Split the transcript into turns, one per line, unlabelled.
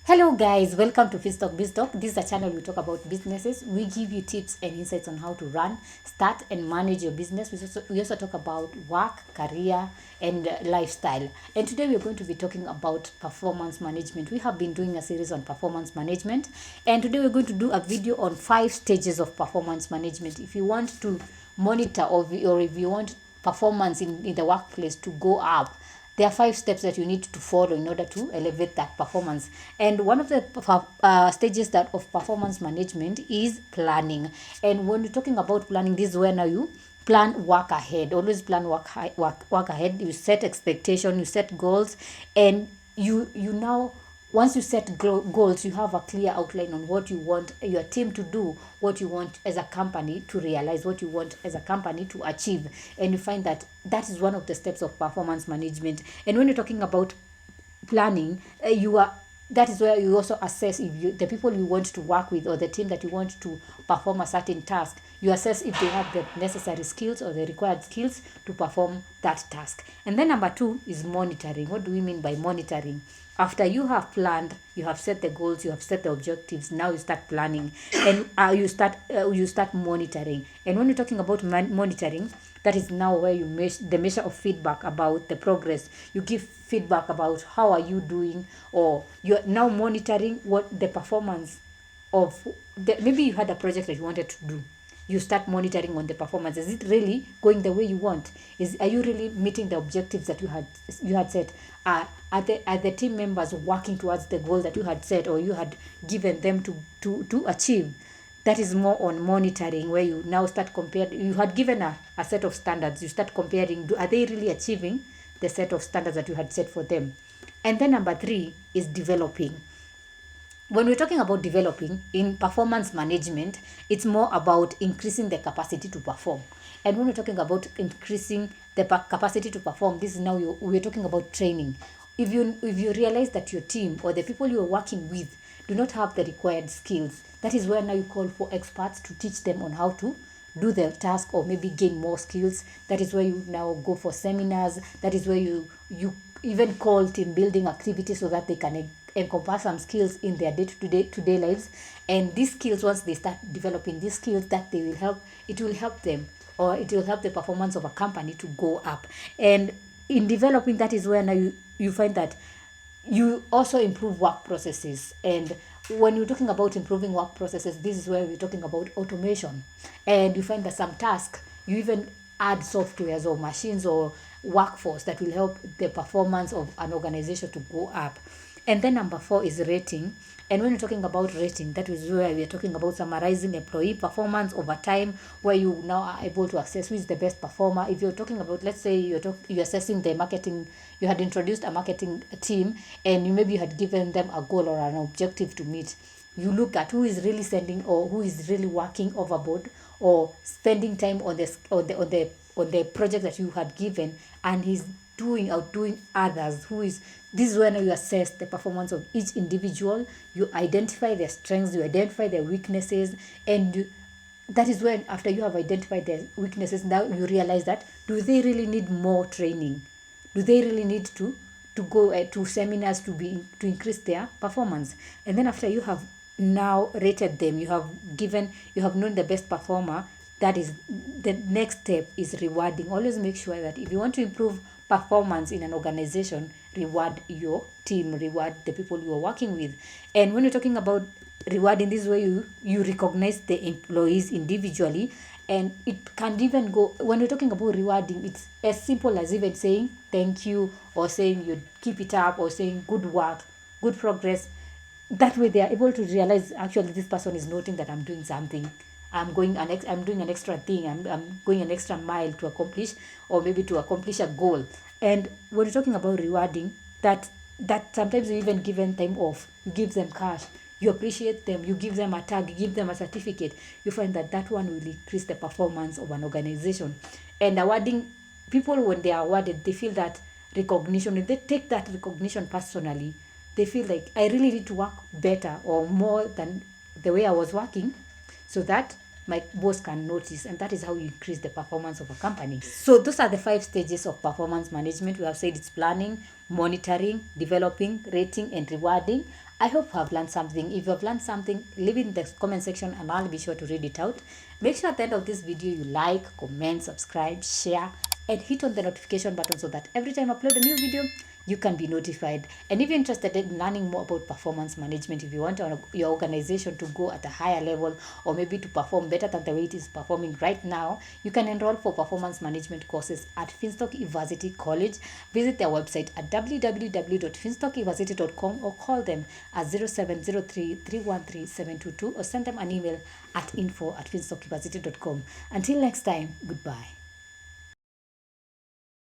Hello guys, welcome to Biztalk Biztalk. This is a channel we talk about businesses. We give you tips and insights on how to run, start and manage your business. We also talk about work, career and lifestyle. And today we're going to be talking about performance management. We have been doing a series on performance management, and today we're going to do a video on 5 stages of performance management. If you want to monitor or if you want performance in the workplace to go up, there are 5 steps that you need to follow in order to elevate that performance. And one of the stages that of performance management is planning. And when you're talking about planning, this is where now you plan work ahead. Always plan work ahead. You set expectation, you set goals, and you now, once you set goals, you have a clear outline on what you want your team to do, what you want as a company to realize, what you want as a company to achieve. And you find that that is one of the steps of performance management. And when you're talking about planning, that is where you also assess if the people you want to work with or the team that you want to perform a certain task, you assess if they have the necessary skills or the required skills to perform that task. And then number 2 is monitoring. What do we mean by monitoring? After you have planned, you have set the goals, you have set the objectives, now you start planning, and you start monitoring. And when you're talking about monitoring, that is now where you the measure of feedback about the progress. You give feedback about how are you doing, or you're now monitoring what the performance of maybe you had a project that you wanted to do. You start monitoring on the performance. Is it really going the way you want? Are you really meeting the objectives that you had set? Are the team members working towards the goal that you had set or you had given them to achieve? That is more on monitoring, where you now start comparing. You had given a set of standards. You start comparing. Are they really achieving the set of standards that you had set for them? And then number 3 is developing. When we're talking about developing in performance management, it's more about increasing the capacity to perform. And when we're talking about increasing the capacity to perform, this is now we're talking about training. If you realize that your team or the people you are working with do not have the required skills, that is where now you call for experts to teach them on how to do the task or maybe gain more skills. That is where you now go for seminars. That is where you even call team building activities so that they can encompass some skills in their day-to-day lives. And these skills, once they start developing these skills, that it will help them, or it will help the performance of a company to go up. And in developing, that is where now you find that you also improve work processes. And when you're talking about improving work processes, this is where we're talking about automation. And you find that some tasks, you even add softwares or machines or workforce that will help the performance of an organization to go up. And then number 4 is rating. And when you're talking about rating, that is where we're talking about summarizing employee performance over time, where you now are able to assess who is the best performer. If you're talking about, let's say you're assessing the marketing, you had introduced a marketing team, and maybe you had given them a goal or an objective to meet. You look at who is really sending or who is really working overboard or spending time on the project that you had given, and he's outdoing others. This is when you assess the performance of each individual. You identify their strengths, you identify their weaknesses, and that is when, after you have identified their weaknesses, now you realize that do they really need more training? Do they really need to go to seminars to increase their performance? And then after you have now rated them, you have known the best performer, that is the next step is rewarding. Always make sure that if you want to improve performance in an organization, reward your team, reward the people you are working with. And when you're talking about rewarding, this is where you recognize the employees individually. And it can even go, when you're talking about rewarding, it's as simple as even saying thank you, or saying you keep it up, or saying good work, good progress. That way they are able to realize, actually this person is noting that I'm doing something. I'm doing an extra thing. I'm going an extra mile to accomplish, or maybe to accomplish a goal. And when you're talking about rewarding, that sometimes you even give them time off, you give them cash, you appreciate them, you give them a tag, you give them a certificate. You find that one will increase the performance of an organization. And awarding people, when they are awarded, they feel that recognition. If they take that recognition personally, they feel like I really need to work better or more than the way I was working, so that my boss can notice, and that is how you increase the performance of a company. So those are the 5 stages of performance management. We have said it's planning, monitoring, developing, rating, and rewarding. I hope you have learned something. If you have learned something, leave it in the comment section and I'll be sure to read it out. Make sure at the end of this video you like, comment, subscribe, share, and hit on the notification button so that every time I upload a new video, you can be notified. And if you're interested in learning more about performance management, if you want your organization to go at a higher level or maybe to perform better than the way it is performing right now, you can enroll for performance management courses at Finstock University College. Visit their website at www.finstockuniversity.com or call them at 0703 313 722 or send them an email at info@finstockuniversity.com. Until next time, goodbye.